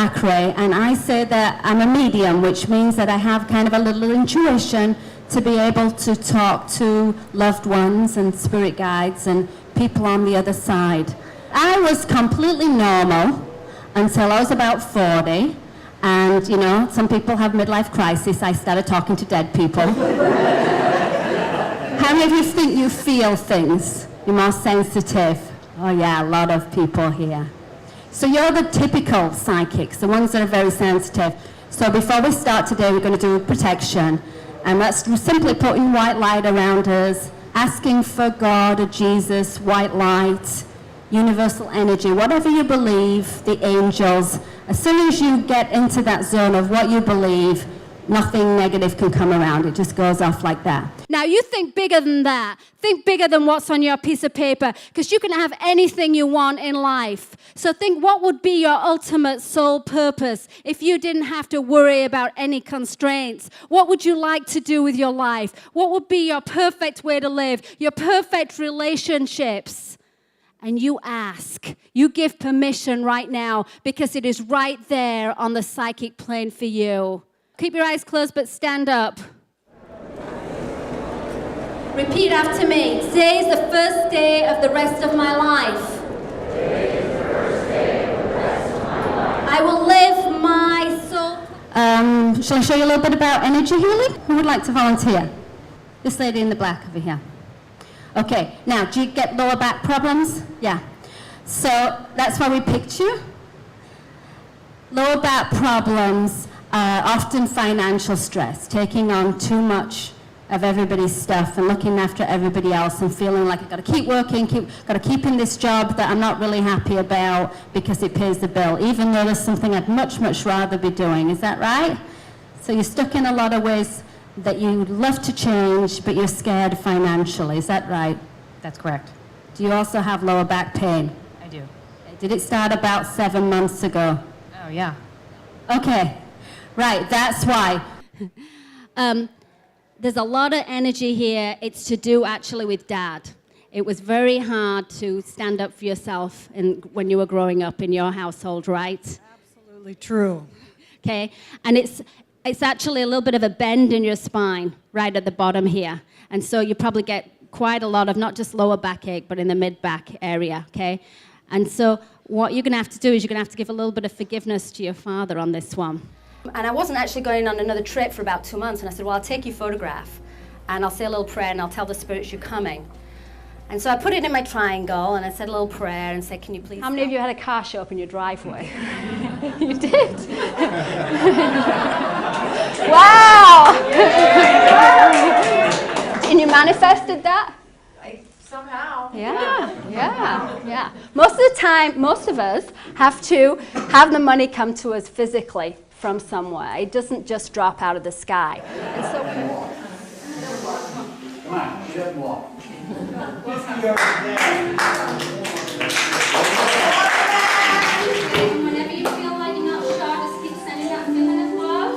Thackray, and I say that I'm a medium, which means that I have kind of a little intuition to be able to talk to loved ones and spirit guides and people on the other side. I was completely normal until I was about 40, and you know, some people have midlife crisis. I started talking to dead people. How many of you think you feel things? You're more sensitive? Oh yeah, a lot of people here. So you're the typical psychics, the ones that are very sensitive. So before we start today, we're going to do protection. And that's simply putting white light around us, asking for God or Jesus, white light, universal energy, whatever you believe, the angels. As soon as you get into that zone of what you believe, nothing negative can come around. It just goes off like that. Now you think bigger than that. Think bigger than what's on your piece of paper, because you can have anything you want in life. So think, what would be your ultimate soul purpose if you didn't have to worry about any constraints? What would you like to do with your life? What would be your perfect way to live? Your perfect relationships? And you ask. You give permission right now, because it is right there on the psychic plane for you. Keep your eyes closed, but stand up. Repeat after me. Today is the first day of the rest of my life. Today is the first day of the rest of my life. I will live my soul. Shall I show you a little bit about energy healing? Who would like to volunteer? This lady in the black over here. Okay, now, do you get lower back problems? Yeah. So that's why we picked you. Lower back problems. Often financial stress, taking on too much of everybody's stuff and looking after everybody else and feeling like I've got to keep working, got to keep in this job that I'm not really happy about because it pays the bill, even though there's something I'd much, much rather be doing. Is that right? So you're stuck in a lot of ways that you'd love to change, but you're scared financially. Is that right? That's correct. Do you also have lower back pain? I do. Did it start about 7 months ago? Oh, yeah. Okay. Right, that's why. There's a lot of energy here. It's to do actually with Dad. It was very hard to stand up for yourself when you were growing up in your household, right? Absolutely true. Okay, and it's actually a little bit of a bend in your spine right at the bottom here. And so you probably get quite a lot of not just lower backache, but in the mid-back area, okay? And so what you're going to have to do is you're going to have to give a little bit of forgiveness to your father on this one. And I wasn't actually going on another trip for about 2 months, and I said, well, I'll take your photograph, and I'll say a little prayer, and I'll tell the spirits you're coming. And so I put it in my triangle, and I said a little prayer, and said, can you please... How many of you had a car show up in your driveway? You did? Wow! And you manifested that? Somehow. Yeah. Most of the time, most of us have to have the money come to us physically from somewhere. It doesn't just drop out of the sky. And so we walk. Come on, get up and walk. Whenever you feel like you're not sure, just keep sending that feeling of love.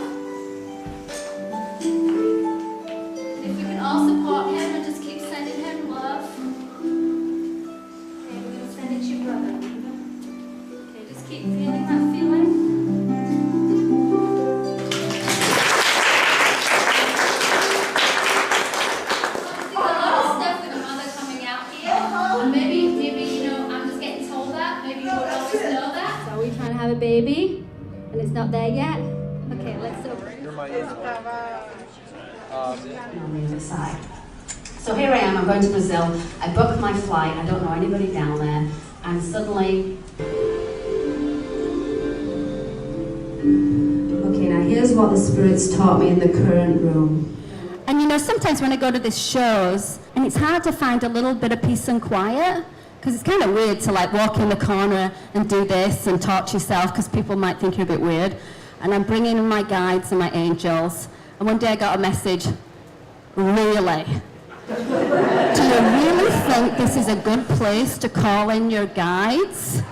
If you can all support him and just keep sending him love. Okay, we're going to send it to your brother. Okay, just keep feeling that feeling. Have a baby, and it's not there yet. Okay, let's open. So here I am, I'm going to Brazil. I booked my flight, I don't know anybody down there, and suddenly... Okay, now here's what the spirits taught me in the current room. And you know, sometimes when I go to these shows, and it's hard to find a little bit of peace and quiet, because it's kind of weird to like walk in the corner and do this and talk to yourself, because people might think you're a bit weird. And I'm bringing in my guides and my angels. And one day I got a message, really? Do you really think this is a good place to call in your guides?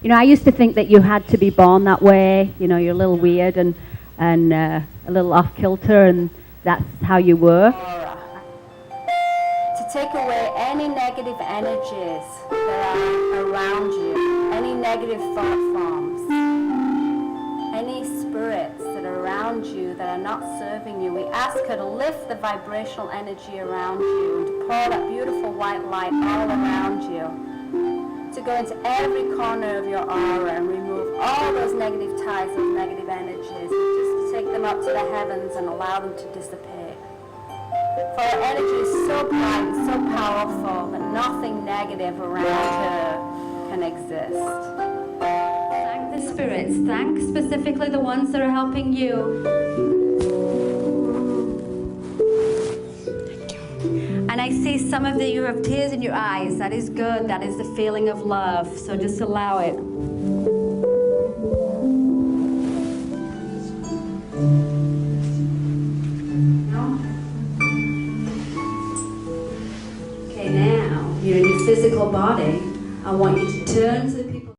You know, I used to think that you had to be born that way. You know, you're a little weird and a little off kilter, and that's how you were. To take away any negative energies that are around you, any negative thought forms, any spirits that are around you that are not serving you, we ask her to lift the vibrational energy around you and to pour that beautiful white light all around you, to go into every corner of your aura and remove all those negative ties, those negative energies, and just take them up to the heavens and allow them to dissipate. For her energy is so bright and so powerful that nothing negative around her can exist. Thank the spirits. Thank specifically the ones that are helping you. And I see some of you have tears in your eyes. That is good. That is the feeling of love. So just allow it. Okay, now you're in your physical body. I want you to turn to the people.